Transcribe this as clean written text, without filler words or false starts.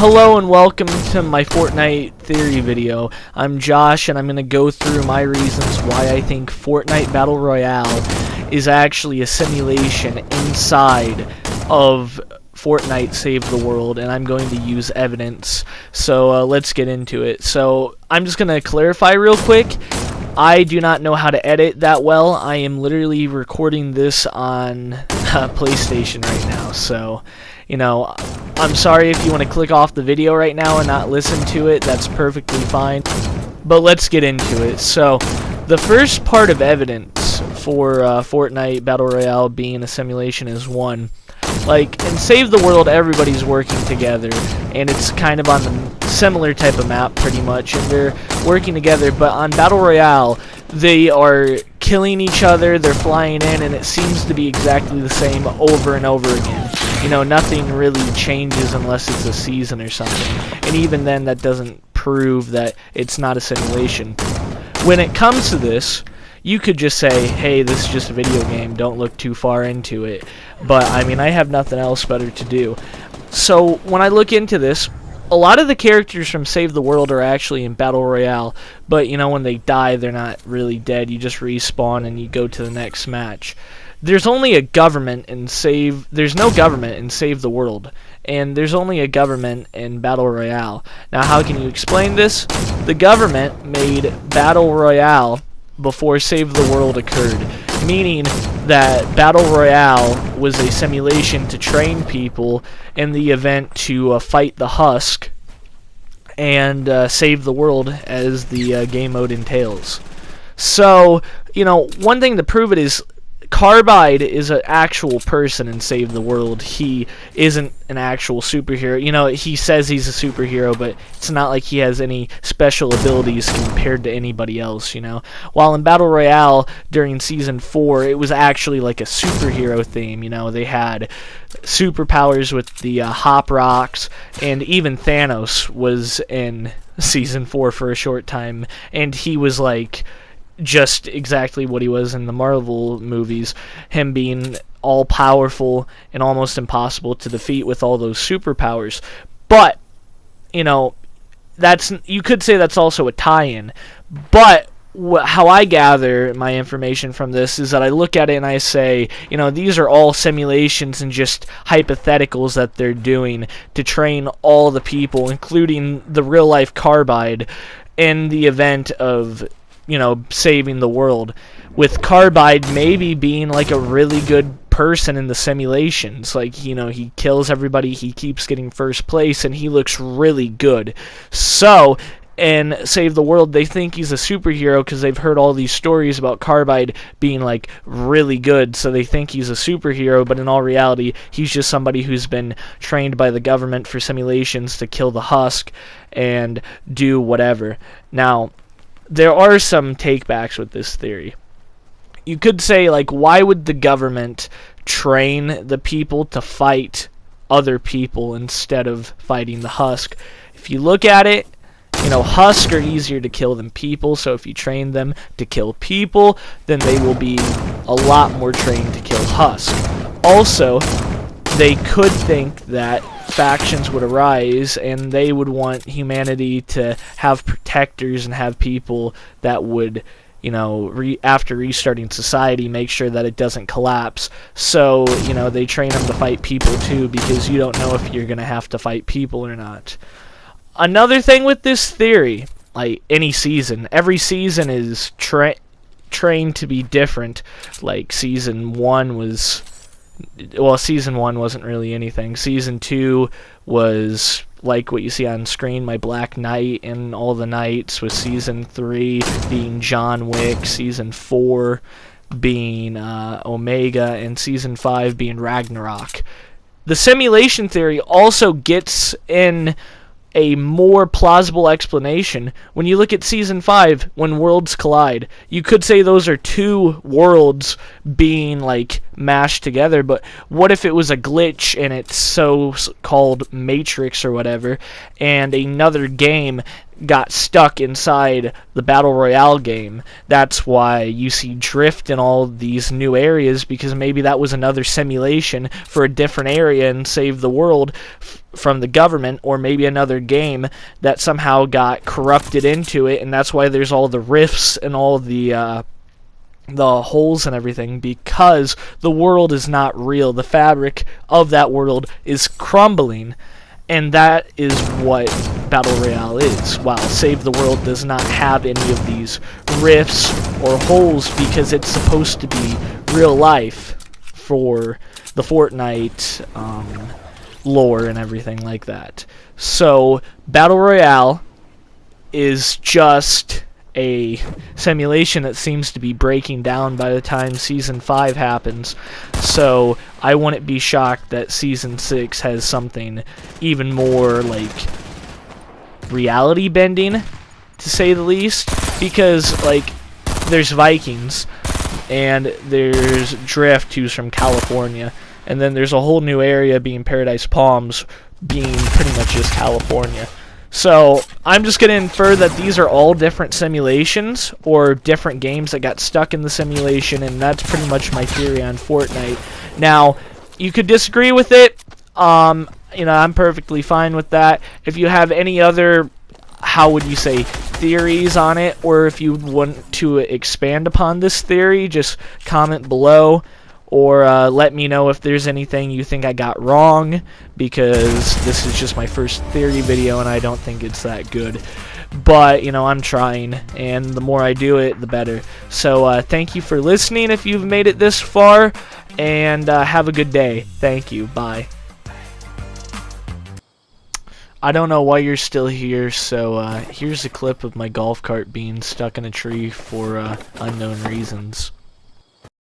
Hello and welcome to my Fortnite Theory video. I'm Josh and I'm going to go through my reasons why I think Fortnite Battle Royale is actually a simulation inside of Fortnite Save the World, and I'm going to use evidence. So let's get into it. So I'm just going to clarify real quick. I do not know how to edit that well. I am literally recording this on PlayStation right now, so you know, I'm sorry if you want to click off the video right now and not listen to it. That's perfectly fine. But let's get into it. So, the first part of evidence for Fortnite Battle Royale being a simulation is one. Like, in Save the World, everybody's working together, and it's kind of on the similar type of map, pretty much, and they're working together. But on Battle Royale, they are killing each other, they're flying in, and it seems to be exactly the same over and over again. You know, nothing really changes unless it's a season or something. And even then, that doesn't prove that it's not a simulation. When it comes to this, you could just say, hey, this is just a video game, don't look too far into it. But, I mean, I have nothing else better to do. So, when I look into this, a lot of the characters from Save the World are actually in Battle Royale, but, you know, when they die, they're not really dead. You just respawn and you go to the next match. There's only a government in there's no government in Save the World, and there's only a government in Battle Royale. Now, how can you explain this? The government made Battle Royale before Save the World occurred, meaning that Battle Royale was a simulation to train people in the event to fight the Husk and save the world, as the game mode entails. So, you know, one thing to prove it is Carbide is an actual person in Save the World. He isn't an actual superhero. You know, he says he's a superhero, but it's not like he has any special abilities compared to anybody else, you know. While in Battle Royale, during Season 4, it was actually like a superhero theme, you know. They had superpowers with the Hop Rocks, and even Thanos was in Season 4 for a short time, and he was like just exactly what he was in the Marvel movies, him being all-powerful and almost impossible to defeat with all those superpowers. But, you know, you could say that's also a tie-in. But how I gather my information from this is that I look at it and I say, you know, these are all simulations and just hypotheticals that they're doing to train all the people, including the real-life Carbide, in the event of, you know, saving the world, with Carbide maybe being like a really good person in the simulations. Like, you know, he kills everybody, he keeps getting first place, and he looks really good. So, in Save the World, they think he's a superhero because they've heard all these stories about Carbide being like really good, so they think he's a superhero, but in all reality, he's just somebody who's been trained by the government for simulations to kill the Husk and do whatever. Now, there are some takebacks with this theory. You could say, like, why would the government train the people to fight other people instead of fighting the Husk? If you look at it, you know, Husk are easier to kill than people, so if you train them to kill people, then they will be a lot more trained to kill Husk. Also, they could think that factions would arise and they would want humanity to have protectors and have people that would, you know, after restarting society, make sure that it doesn't collapse. So, you know, they train them to fight people too, because you don't know if you're going to have to fight people or not. Another thing with this theory, like any season, every season is trained to be different. Like Season 1 was... Well, Season 1 wasn't really anything. Season 2 was like what you see on screen, my Black Knight and all the knights, with Season 3 being John Wick, Season 4 being Omega, and Season 5 being Ragnarok. The simulation theory also gets in a more plausible explanation when you look at Season 5, when worlds collide. You could say those are two worlds being, like, mashed together, but what if it was a glitch and it's so-called Matrix or whatever, and another game got stuck inside the Battle Royale game. That's why you see drift in all these new areas, because maybe that was another simulation for a different area and save the world from the government, or maybe another game that somehow got corrupted into it, and that's why there's all the rifts and all the holes and everything, because the world is not real. The fabric of that world is crumbling. And that is what Battle Royale is. While Save the World does not have any of these rifts or holes, because it's supposed to be real life for the Fortnite lore and everything like that. So Battle Royale is just a simulation that seems to be breaking down by the time Season 5 happens. So I wouldn't be shocked that Season 6 has something even more, like, reality bending, to say the least. Because, like, there's Vikings, and there's Drift, who's from California, and then there's a whole new area being Paradise Palms, being pretty much just California. So I'm just going to infer that these are all different simulations, or different games that got stuck in the simulation, and that's pretty much my theory on Fortnite. Now, you could disagree with it. You know, I'm perfectly fine with that. If you have any other, how would you say, theories on it, or if you want to expand upon this theory, just comment below. Or let me know if there's anything you think I got wrong, because this is just my first theory video and I don't think it's that good. But, you know, I'm trying, and the more I do it, the better. So thank you for listening if you've made it this far, and have a good day. Thank you. Bye. I don't know why you're still here, so here's a clip of my golf cart being stuck in a tree for unknown reasons.